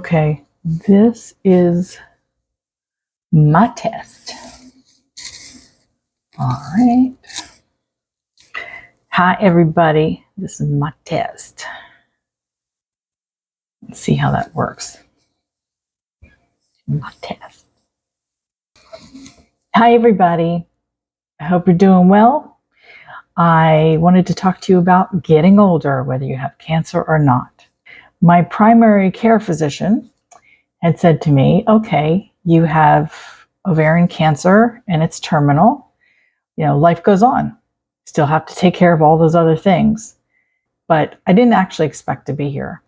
Okay, this is my test. All right. Hi, everybody. This is my test. Let's see how that works. My test. Hi, everybody. I hope you're doing well. I wanted to talk to you about getting older, whether you have cancer or not. My primary care physician had said to me, okay, you have ovarian cancer and it's terminal. You know, life goes on. Still have to take care of all those other things. But I didn't actually expect to be here.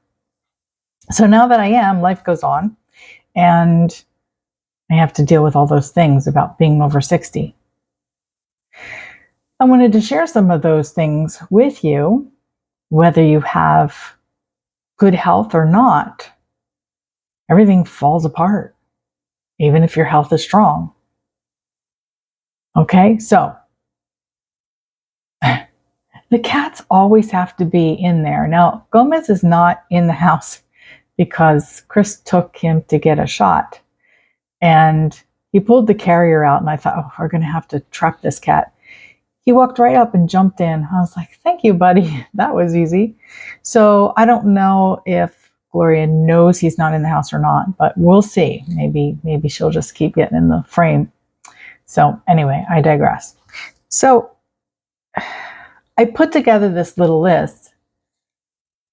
So now that I am, life goes on. And I have to deal with all those things about being over 60. I wanted to share some of those things with you, whether you have good health or not. Everything falls apart, even if your health is strong. Okay, so the cats always have to be in there. Now, Gomez is not in the house because Chris took him to get a shot. And he pulled the carrier out, and I thought, oh, we're going to have to trap this cat. He walked right up and jumped in. I was like, thank you, buddy. That was easy. So I don't know if Gloria knows he's not in the house or not, but we'll see. Maybe she'll just keep getting in the frame. So anyway, I digress. So I put together this little list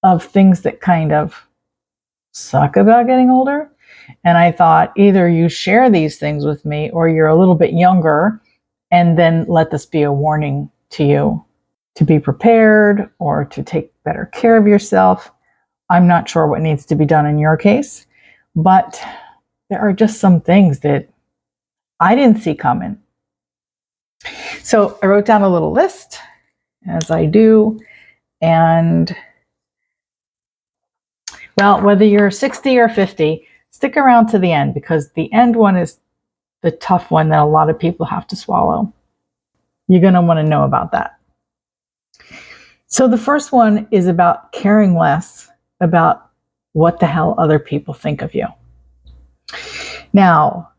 of things that kind of suck about getting older. And I thought either you share these things with me or you're a little bit younger, and then let this be a warning to you to be prepared or to take better care of yourself. I'm not sure what needs to be done in your case, but there are just some things that I didn't see coming. So I wrote down a little list, as I do, and well, whether you're 60 or 50, stick around to the end, because the end one is the tough one that a lot of people have to swallow. You're going to want to know about that. So the first one is about caring less about what the hell other people think of you. Now,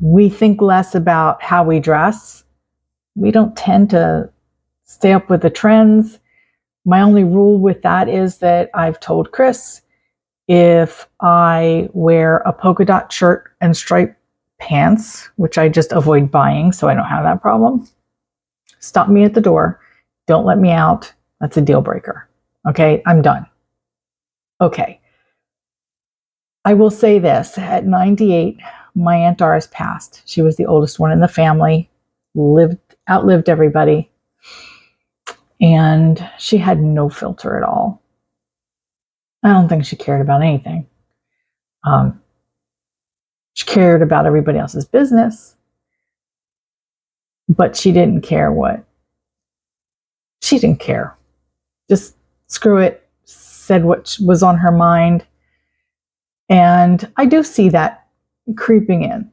we think less about how we dress. We don't tend to stay up with the trends. My only rule with that is that I've told Chris, if I wear a polka dot shirt and striped pants, which I just avoid buying so I don't have that problem, stop me at the door. Don't let me out. That's a deal breaker. Okay, I'm done. Okay. I will say this. At 98, my Aunt Doris passed. She was the oldest one in the family, outlived everybody, and she had no filter at all. I don't think she cared about anything. She cared about everybody else's business, but she didn't care what. She didn't care. Just screw it, said what was on her mind. And I do see that creeping in.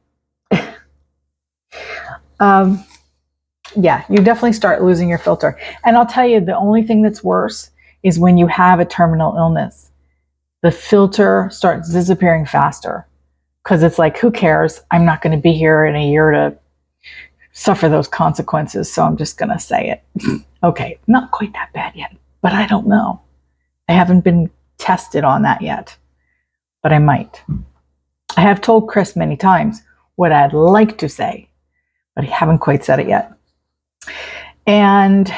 Yeah, you definitely start losing your filter. And I'll tell you, the only thing that's worse is when you have a terminal illness. The filter starts disappearing faster because it's like, who cares? I'm not going to be here in a year to suffer those consequences, so I'm just going to say it. Okay, not quite that bad yet, but I don't know. I haven't been tested on that yet, but I might. I have told Chris many times what I'd like to say, but I haven't quite said it yet. And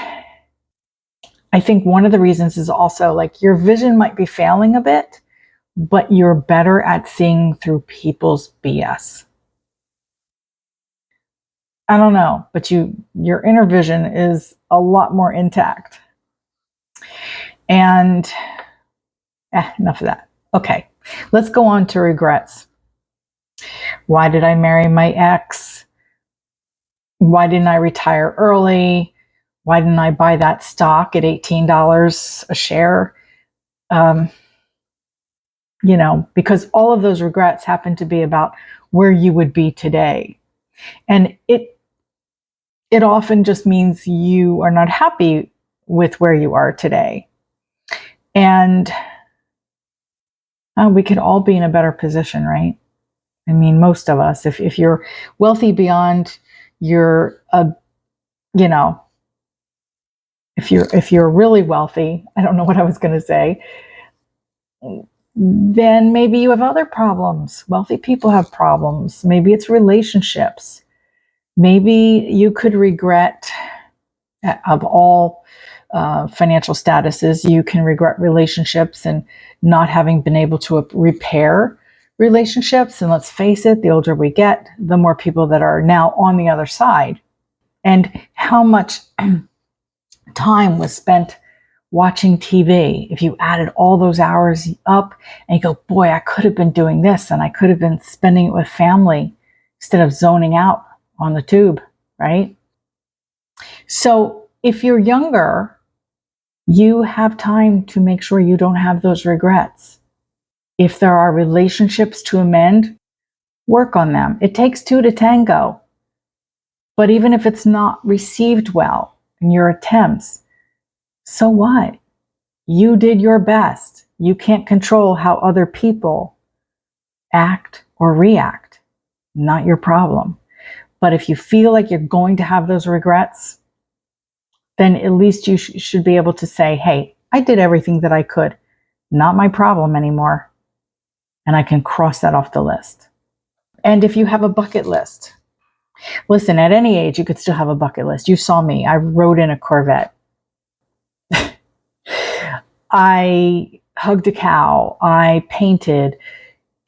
I think one of the reasons is also like your vision might be failing a bit, but you're better at seeing through people's BS. I don't know, but your inner vision is a lot more intact. And enough of that. Okay, let's go on to regrets. Why did I marry my ex? Why didn't I retire early? Why didn't I buy that stock at $18 a share? Because all of those regrets happen to be about where you would be today. And it often just means you are not happy with where you are today. And We could all be in a better position, right? I mean, most of us, if you're wealthy beyond your, you know, if you're really wealthy, I don't know what I was going to say, then maybe you have other problems. Wealthy people have problems. Maybe it's relationships. Maybe you could regret, of all financial statuses, you can regret relationships and not having been able to repair relationships. And let's face it, the older we get, the more people that are now on the other side. And how much time was spent watching TV. If you added all those hours up and you go, boy, I could have been doing this and I could have been spending it with family instead of zoning out on the tube, right? So if you're younger, you have time to make sure you don't have those regrets. If there are relationships to amend, work on them. It takes two to tango. But even if it's not received well in your attempts, so what? You did your best. You can't control how other people act or react. Not your problem. But if you feel like you're going to have those regrets, then at least you should be able to say, hey, I did everything that I could. Not my problem anymore. And I can cross that off the list. And if you have a bucket list, listen, at any age, you could still have a bucket list. You saw me. I rode in a Corvette. I hugged a cow. I painted.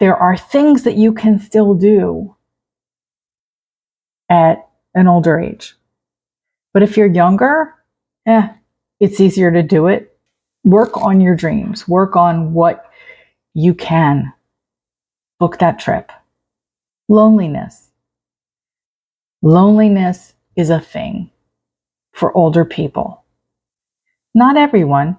There are things that you can still do at an older age. But if you're younger, it's easier to do it. Work on your dreams. Work on what you can. Book that trip. Loneliness. Loneliness is a thing for older people. Not everyone.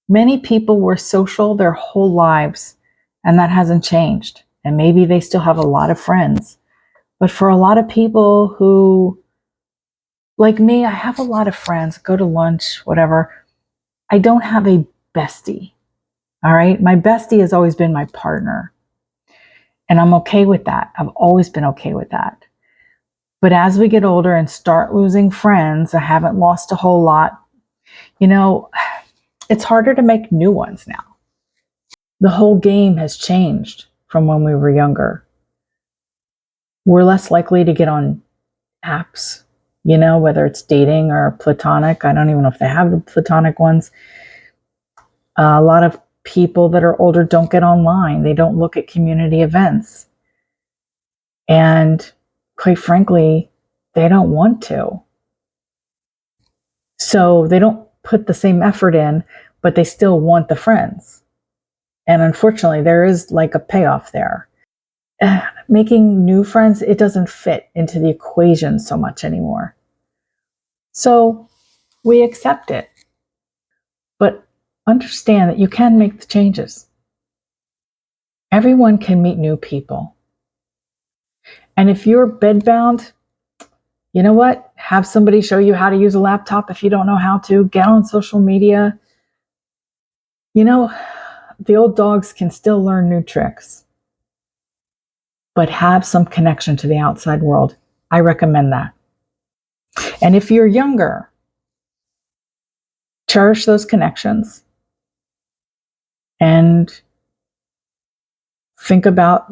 Many people were social their whole lives, and that hasn't changed. And maybe they still have a lot of friends. But for a lot of people who, like me, I have a lot of friends, go to lunch, whatever. I don't have a bestie. All right. My bestie has always been my partner. And I'm okay with that. I've always been okay with that. But as we get older and start losing friends, I haven't lost a whole lot. You know, it's harder to make new ones now. The whole game has changed from when we were younger. We're less likely to get on apps, you know, whether it's dating or platonic. I don't even know if they have the platonic ones. A lot of people that are older don't get online. They don't look at community events. And quite frankly, they don't want to. So they don't put the same effort in, but they still want the friends. And unfortunately, there is like a payoff there. Making new friends, it doesn't fit into the equation so much anymore. So we accept it. But understand that you can make the changes. Everyone can meet new people. And if you're bedbound, you know what? Have somebody show you how to use a laptop if you don't know how to. Get on social media. You know, the old dogs can still learn new tricks, but have some connection to the outside world. I recommend that. And if you're younger, cherish those connections and think about,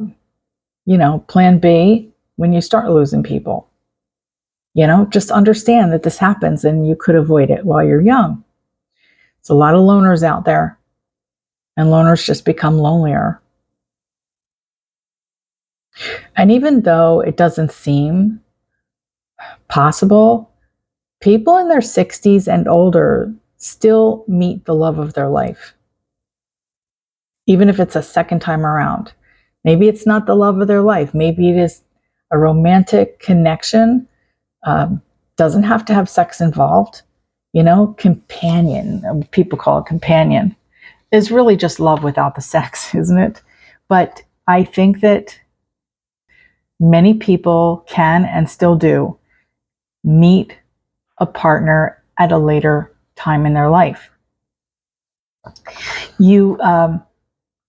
you know, plan B when you start losing people. You know, just understand that this happens and you could avoid it while you're young. There's a lot of loners out there, and loners just become lonelier. And even though it doesn't seem possible, people in their 60s and older still meet the love of their life, even if it's a second time around. Maybe it's not the love of their life. Maybe it is a romantic connection. Doesn't have to have sex involved. You know, companion, people call it companion, is really just love without the sex, isn't it? But I think that many people can and still do meet a partner at a later time in their life. You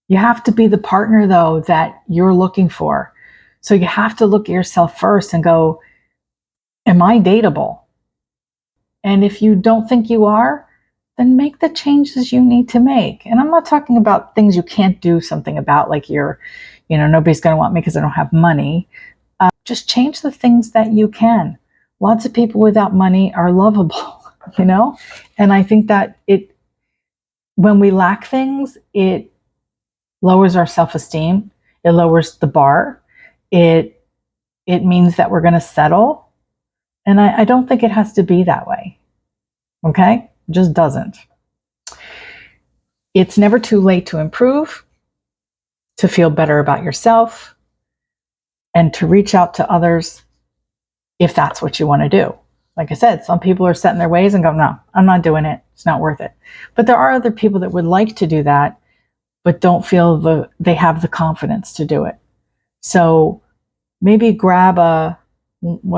You have to be the partner, though, that you're looking for. So you have to look at yourself first and go, am I dateable? And if you don't think you are, then make the changes you need to make. And I'm not talking about things you can't do something about, like nobody's going to want me because I don't have money. Just change the things that you can. Lots of people without money are lovable, And I think that when we lack things, it lowers our self-esteem. It lowers the bar. It means that we're going to settle. And I don't think it has to be that way. Okay? It just doesn't. It's never too late to improve, to feel better about yourself, and to reach out to others if that's what you want to do. Like I said, some people are set in their ways and go, no, I'm not doing it. It's not worth it. But there are other people that would like to do that, but don't feel they have the confidence to do it. So maybe grab a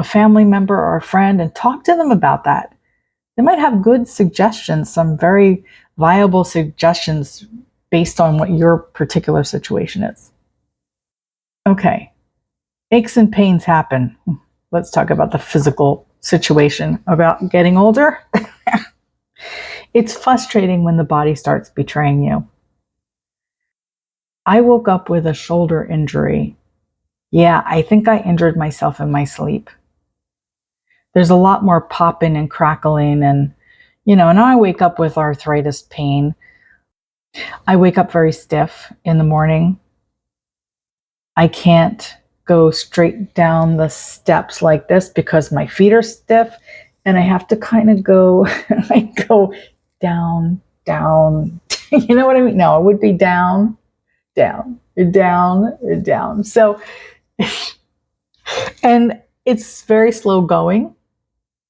family member or a friend and talk to them about that. They might have good suggestions, some very viable suggestions based on what your particular situation is. Okay, aches and pains happen. Let's talk about the physical situation about getting older. It's frustrating when the body starts betraying you. I woke up with a shoulder injury. Yeah, I think I injured myself in my sleep. There's a lot more popping and crackling and I wake up with arthritis pain. I wake up very stiff in the morning. I can't go straight down the steps like this because my feet are stiff and I have to kind of go, I go down. You know what I mean? No, it would be down. So, and it's very slow going.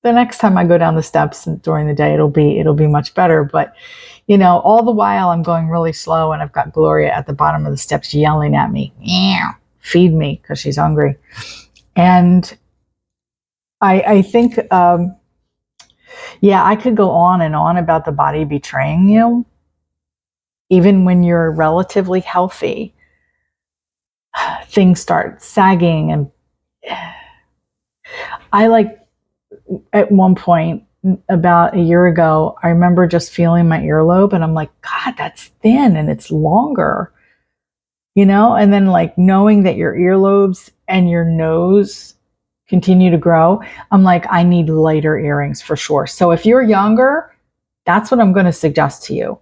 The next time I go down the steps during the day, it'll be much better. But, all the while I'm going really slow and I've got Gloria at the bottom of the steps yelling at me, feed me, because she's hungry. And I think, I could go on and on about the body betraying you. Even when you're relatively healthy, things start sagging. And at one point, about a year ago, I remember just feeling my earlobe and I'm like, God, that's thin and it's longer, and then knowing that your earlobes and your nose continue to grow, I'm like, I need lighter earrings for sure. So if you're younger, that's what I'm going to suggest to you.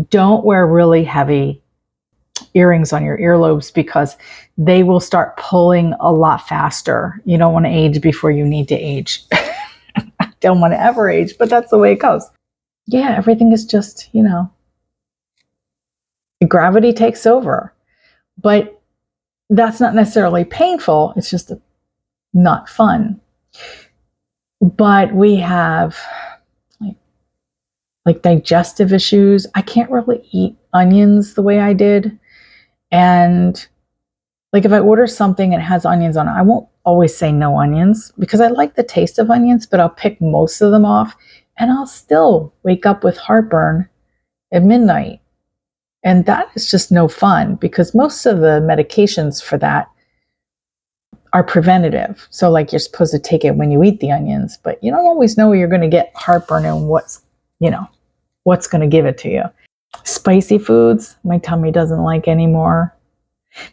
Don't wear really heavy earrings on your earlobes because they will start pulling a lot faster. You don't want to age before you need to age. I don't want to ever age, but that's the way it goes. Yeah, everything is just, gravity takes over. But that's not necessarily painful. It's just not fun. But we have like digestive issues. I can't really eat onions the way I did. And if I order something and it has onions on it, I won't always say no onions because I like the taste of onions, but I'll pick most of them off and I'll still wake up with heartburn at midnight. And that is just no fun because most of the medications for that are preventative. So you're supposed to take it when you eat the onions, but you don't always know you're going to get heartburn and what's going to give it to you. Spicy foods, my tummy doesn't like anymore.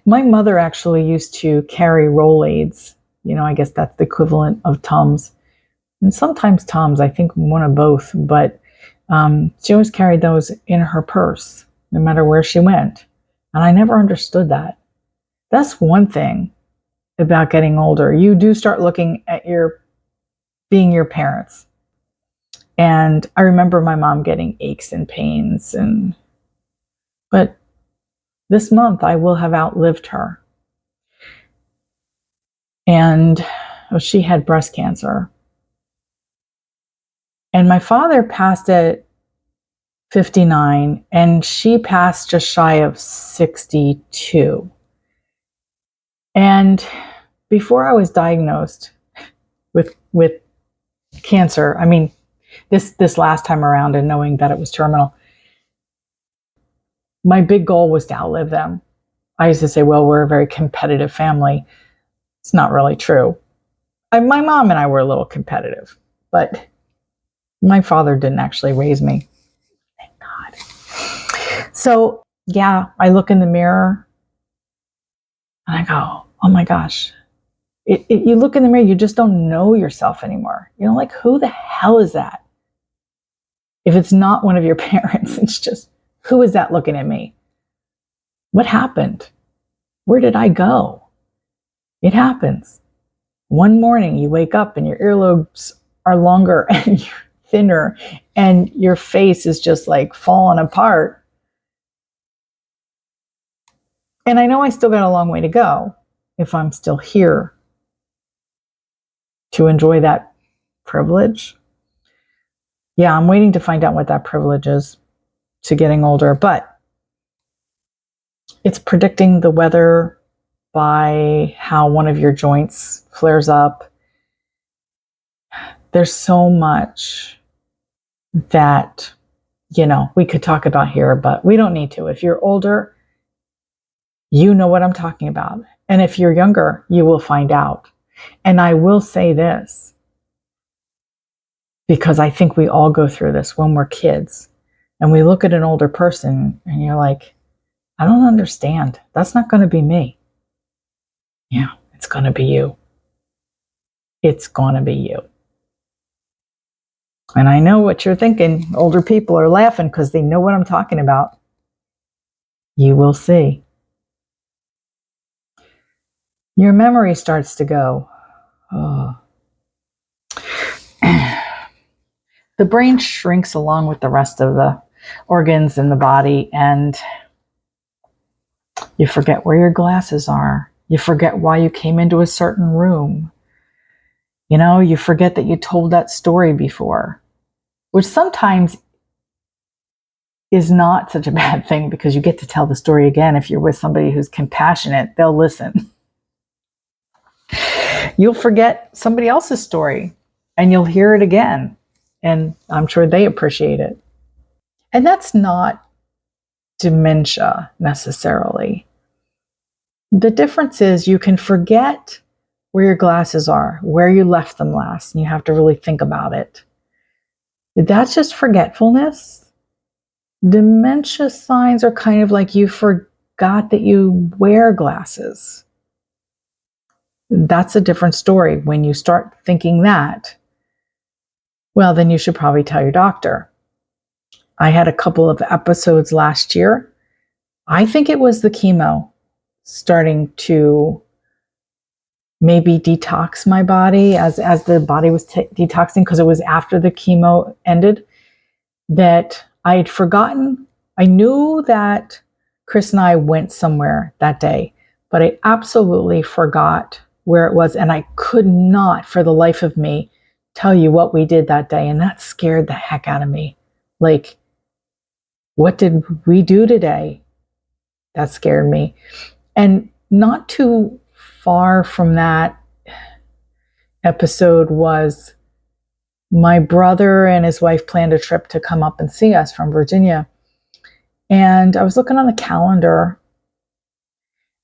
My mother actually used to carry Rolaids. I guess that's the equivalent of Tums. And sometimes Tums, I think one of both, but she always carried those in her purse, no matter where she went. And I never understood that. That's one thing about getting older. You do start looking at being your parents. And I remember my mom getting aches and pains, but this month I will have outlived her. And she had breast cancer. And my father passed at 59 and she passed just shy of 62. And before I was diagnosed with cancer, I mean, this last time around and knowing that it was terminal, my big goal was to outlive them. I used to say, well, we're a very competitive family. It's not really true. My mom and I were a little competitive, but my father didn't actually raise me. Thank God. So yeah, I look in the mirror and I go, oh my gosh. You look in the mirror, you just don't know yourself anymore. You know, like, who the hell is that? If it's not one of your parents, it's just, who is that looking at me? What happened? Where did I go? It happens. One morning you wake up and your earlobes are longer and you're thinner and your face is just like falling apart. And I know I still got a long way to go if I'm still here to enjoy that privilege. Yeah, I'm waiting to find out what that privilege is to getting older, but it's predicting the weather by how one of your joints flares up. There's so much that, we could talk about here, but we don't need to. If you're older, you know what I'm talking about. And if you're younger, you will find out. And I will say this, because I think we all go through this when we're kids and we look at an older person and you're like, I don't understand. That's not going to be me. Yeah, it's going to be you. It's going to be you. And I know what you're thinking. Older people are laughing because they know what I'm talking about. You will see. Your memory starts to go. Oh. The brain shrinks along with the rest of the organs in the body, and you forget where your glasses are. You forget why you came into a certain room. You forget that you told that story before, which sometimes is not such a bad thing because you get to tell the story again. If you're with somebody who's compassionate, they'll listen. You'll forget somebody else's story and you'll hear it again. And I'm sure they appreciate it. And that's not dementia necessarily. The difference is you can forget where your glasses are, where you left them last, and you have to really think about it. That's just forgetfulness. Dementia signs are kind of like you forgot that you wear glasses. That's a different story. When you start thinking that, well, then you should probably tell your doctor. I had a couple of episodes last year. I think it was the chemo starting to maybe detox my body as the body was detoxing, because it was after the chemo ended, that I had forgotten. I knew that Chris and I went somewhere that day, but I absolutely forgot where it was. And I could not for the life of me tell you what we did that day. And that scared the heck out of me. Like, what did we do today? That scared me. And not too far from that episode was my brother and his wife planned a trip to come up and see us from Virginia. And I was looking on the calendar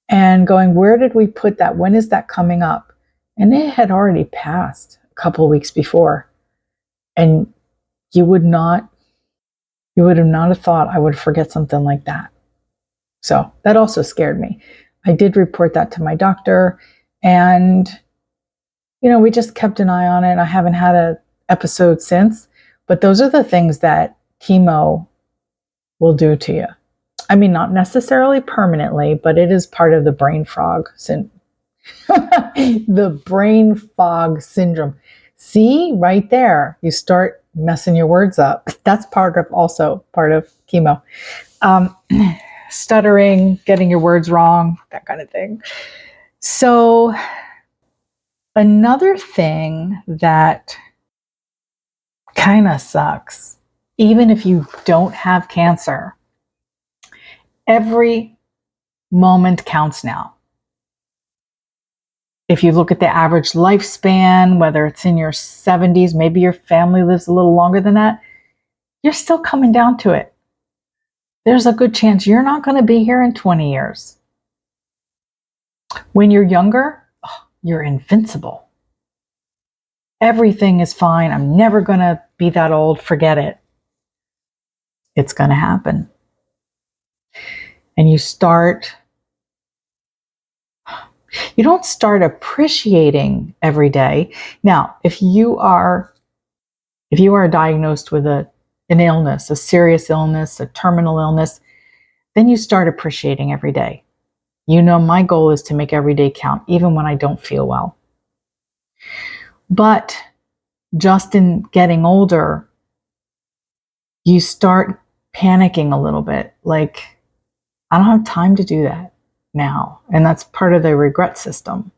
and going, where did we put that? When is that coming up? And it had already passed a couple of weeks before. And you would have not have thought I would forget something like that. So that also scared me. I did report that to my doctor, and we just kept an eye on it. I haven't had an episode since, but those are the things that chemo will do to you. I mean, not necessarily permanently, but it is part of the brain fog the brain fog syndrome. See, right there, you start messing your words up. That's also part of chemo. Stuttering, getting your words wrong, that kind of thing. So another thing that kind of sucks, even if you don't have cancer, every moment counts now. If you look at the average lifespan, whether it's in your 70s, maybe your family lives a little longer than that, you're still coming down to it. there's a good chance you're not going to be here in 20 years. When you're younger, you're invincible. Everything is fine. I'm never going to be that old. Forget it. It's going to happen. And you don't start appreciating every day. Now, if you are diagnosed with an illness, a serious illness, a terminal illness, then you start appreciating every day. You know, my goal is to make every day count, even when I don't feel well. But just in getting older, you start panicking a little bit. Like, I don't have time to do that now. And that's part of the regret system.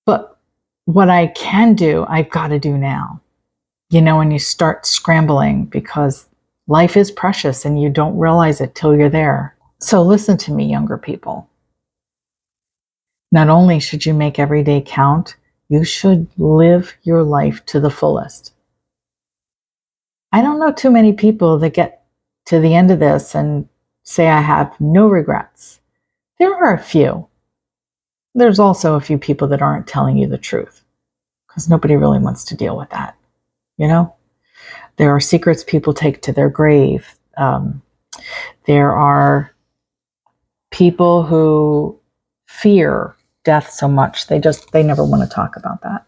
But what I can do, I've got to do now. You know, when you start scrambling, because life is precious and you don't realize it till you're there. So listen to me, younger people. Not only should you make every day count, you should live your life to the fullest. I don't know too many people that get to the end of this and say, I have no regrets. There are a few. There's also a few people that aren't telling you the truth, because nobody really wants to deal with that. You know, there are secrets people take to their grave. There are people who fear death so much they never want to talk about that.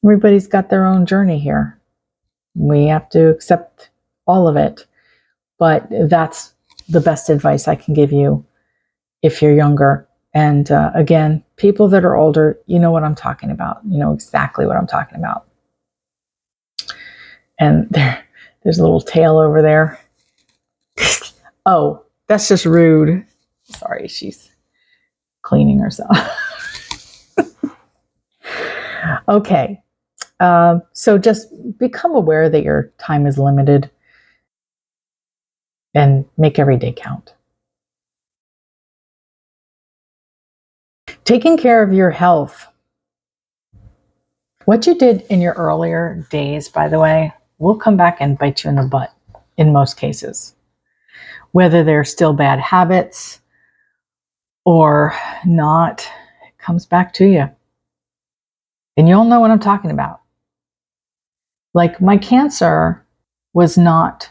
Everybody's got their own journey here. We have to accept all of it, but that's the best advice I can give you if you're younger. And again, people that are older, you know what I'm talking about. You know exactly what I'm talking about. And there's a little tail over there. Oh, that's just rude. Sorry, she's cleaning herself. Okay. So just become aware that your time is limited and make every day count. Taking care of your health. What you did in your earlier days, by the way, will come back and bite you in the butt in most cases. Whether they're still bad habits or not, it comes back to you. And you'll know what I'm talking about. Like, my cancer was not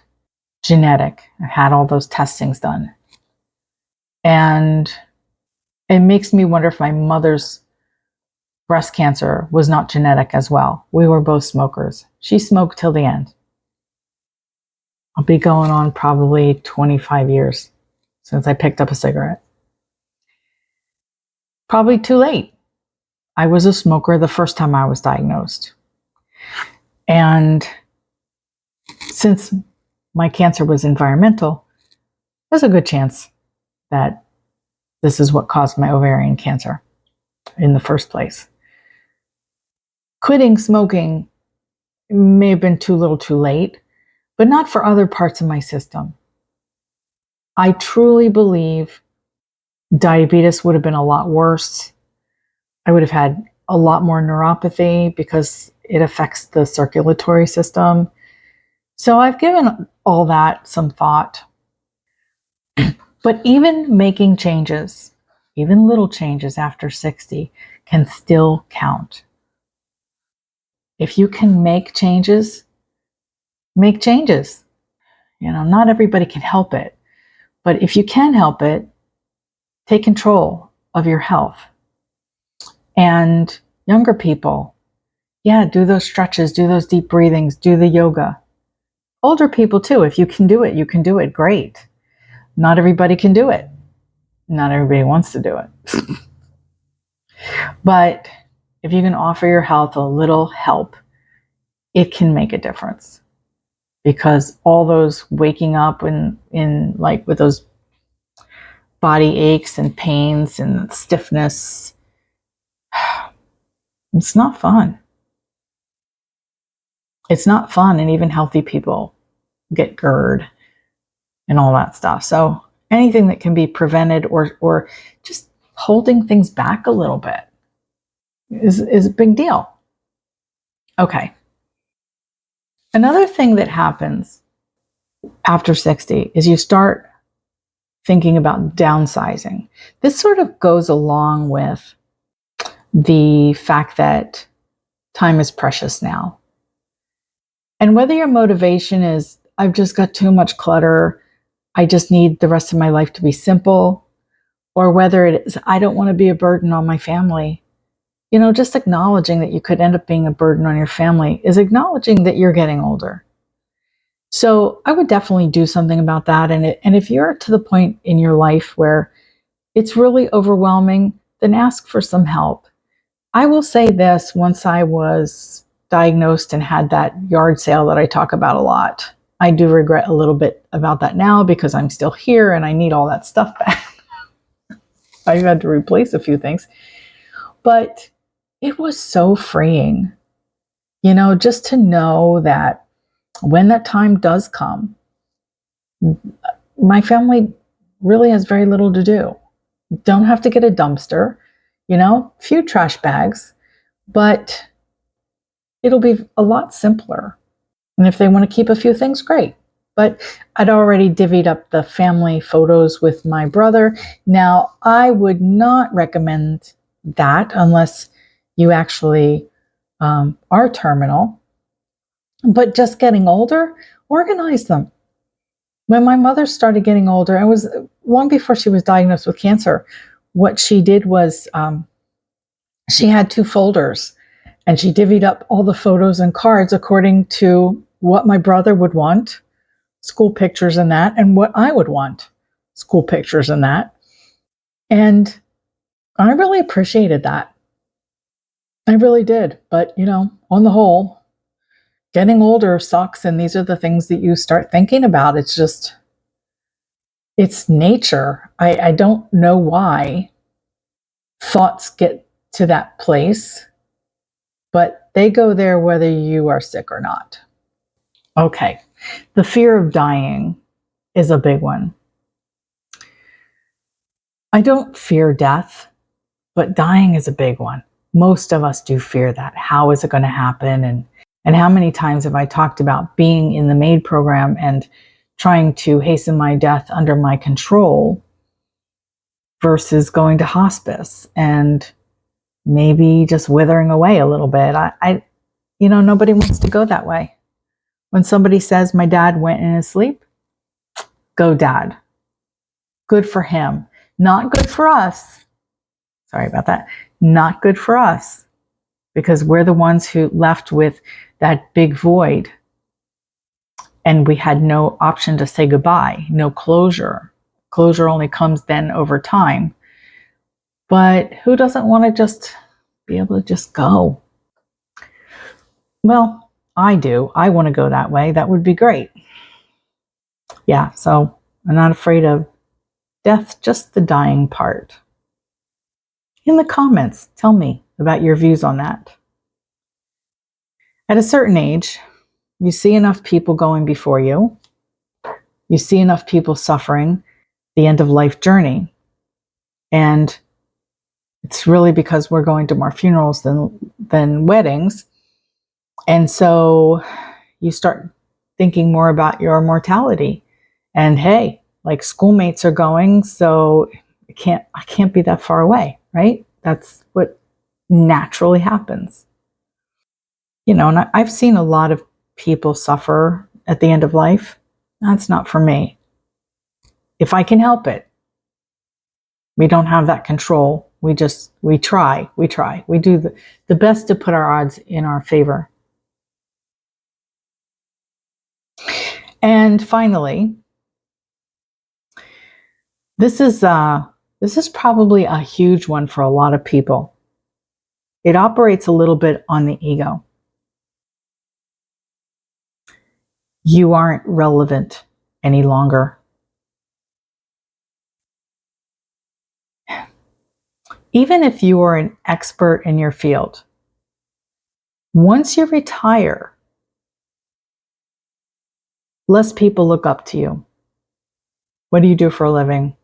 genetic. I had all those testings done. And it makes me wonder if my mother's breast cancer was not genetic as well. We were both smokers. She smoked till the end. I'll be going on probably 25 years since I picked up a cigarette. Probably too late. I was a smoker the first time I was diagnosed. And since my cancer was environmental, there's a good chance that this is what caused my ovarian cancer in the first place. Quitting smoking may have been too little too late, but not for other parts of my system. I truly believe diabetes would have been a lot worse. I would have had a lot more neuropathy because it affects the circulatory system. So I've given all that some thought. But even making changes, even little changes after 60, can still count. If you can make changes, make changes. You know, not everybody can help it. But if you can help it, take control of your health. And younger people, yeah, do those stretches, do those deep breathings, do the yoga. Older people too, if you can do it, you can do it. Great. Not everybody can do it. Not everybody wants to do it. But if you can offer your health a little help, it can make a difference. Because all those waking up in like with those body aches and pains and stiffness, it's not fun. It's not fun, and even healthy people get GERD and all that stuff. So anything that can be prevented or just holding things back a little bit is a big deal. Okay. Another thing that happens after 60 is you start thinking about downsizing. This sort of goes along with the fact that time is precious now. And whether your motivation is, I've just got too much clutter, I just need the rest of my life to be simple, or whether it is, I don't want to be a burden on my family, just acknowledging that you could end up being a burden on your family is acknowledging that you're getting older. So I would definitely do something about that. And if you're to the point in your life where it's really overwhelming, then ask for some help. I will say this, once I was diagnosed and had that yard sale that I talk about a lot, I do regret a little bit about that now because I'm still here and I need all that stuff back. I've had to replace a few things. But it was so freeing, just to know that when that time does come, my family really has very little to do. Don't have to get a dumpster, few trash bags, but it'll be a lot simpler. And if they want to keep a few things, great. But I'd already divvied up the family photos with my brother. Now, I would not recommend that unless you actually are terminal. But just getting older, organize them. When my mother started getting older, it was long before she was diagnosed with cancer. What she did was she had 2 folders and she divvied up all the photos and cards according to what my brother would want, school pictures and that, and what I would want, school pictures and that. And I really appreciated that. I really did. But, on the whole, getting older sucks. And these are the things that you start thinking about. It's nature. I don't know why thoughts get to that place, but they go there whether you are sick or not. Okay. The fear of dying is a big one. I don't fear death, but dying is a big one. Most of us do fear that. How is it going to happen? And how many times have I talked about being in the MAID program and trying to hasten my death under my control versus going to hospice and maybe just withering away a little bit. Nobody wants to go that way. When somebody says my dad went in his sleep, go dad. Good for him. Not good for us. Sorry about that. Not good for us because we're the ones who left with that big void and we had no option to say goodbye, no closure. Closure only comes then over time. But who doesn't want to just be able to just go? Well, I do. I want to go that way. That would be great. Yeah, so I'm not afraid of death, just the dying part. In the comments, tell me about your views on that. At a certain age, you see enough people going before you. You see enough people suffering the end of life journey. And it's really because we're going to more funerals than weddings. And so you start thinking more about your mortality. And hey, like schoolmates are going, so I can't be that far away, right? That's what naturally happens. And I've seen a lot of people suffer at the end of life. That's not for me. If I can help it, we don't have that control. We try. We do the best to put our odds in our favor. And finally, this is probably a huge one for a lot of people. It operates a little bit on the ego. You aren't relevant any longer. Even if you are an expert in your field, once you retire, less people look up to you. What do you do for a living?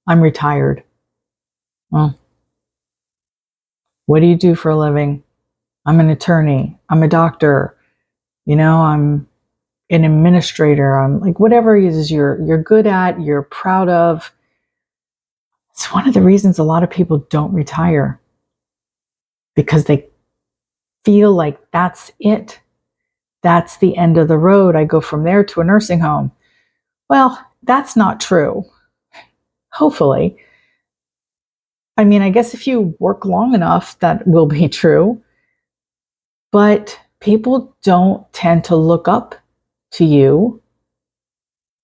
I'm retired. Well, what do you do for a living? I'm an attorney. I'm a doctor. I'm an administrator, like whatever it is you're good at, you're proud of. It's one of the reasons a lot of people don't retire, because they feel like that's it. That's the end of the road. I go from there to a nursing home. Well, that's not true. Hopefully. I mean, I guess if you work long enough, that will be true. But people don't tend to look up to you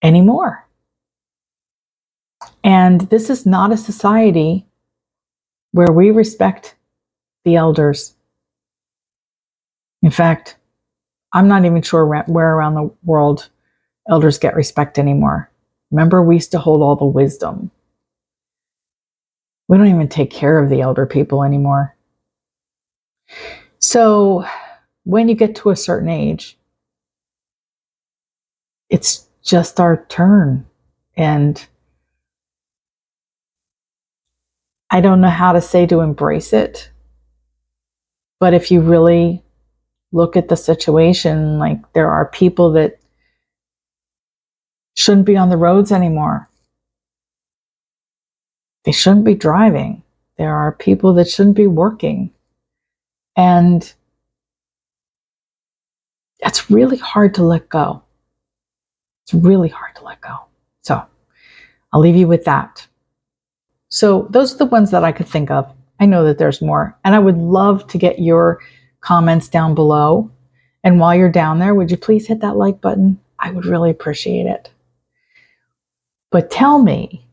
anymore. And this is not a society where we respect the elders. In fact, I'm not even sure where around the world elders get respect anymore. Remember, we used to hold all the wisdom. We don't even take care of the elder people anymore. So when you get to a certain age, it's just our turn. And I don't know how to say to embrace it, but if you really look at the situation, like there are people that shouldn't be on the roads anymore. They shouldn't be driving. There are people that shouldn't be working. And it's really hard to let go. It's really hard to let go. So I'll leave you with that. So those are the ones that I could think of. I know that there's more. And I would love to get your comments down below. And while you're down there, would you please hit that like button? I would really appreciate it. But tell me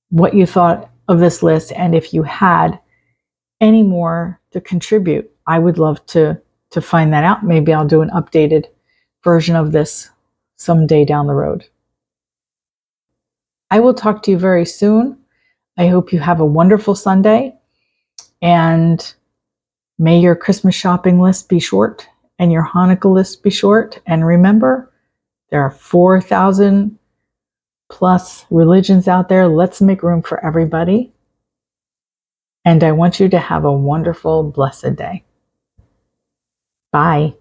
what you thought of this list, and if you had any more to contribute. I would love to find that out. Maybe I'll do an updated version of this someday down the road. I will talk to you very soon. I hope you have a wonderful Sunday, and may your Christmas shopping list be short and your Hanukkah list be short. And remember, there are 4,000 plus religions out there. Let's make room for everybody. And I want you to have a wonderful, blessed day. Bye.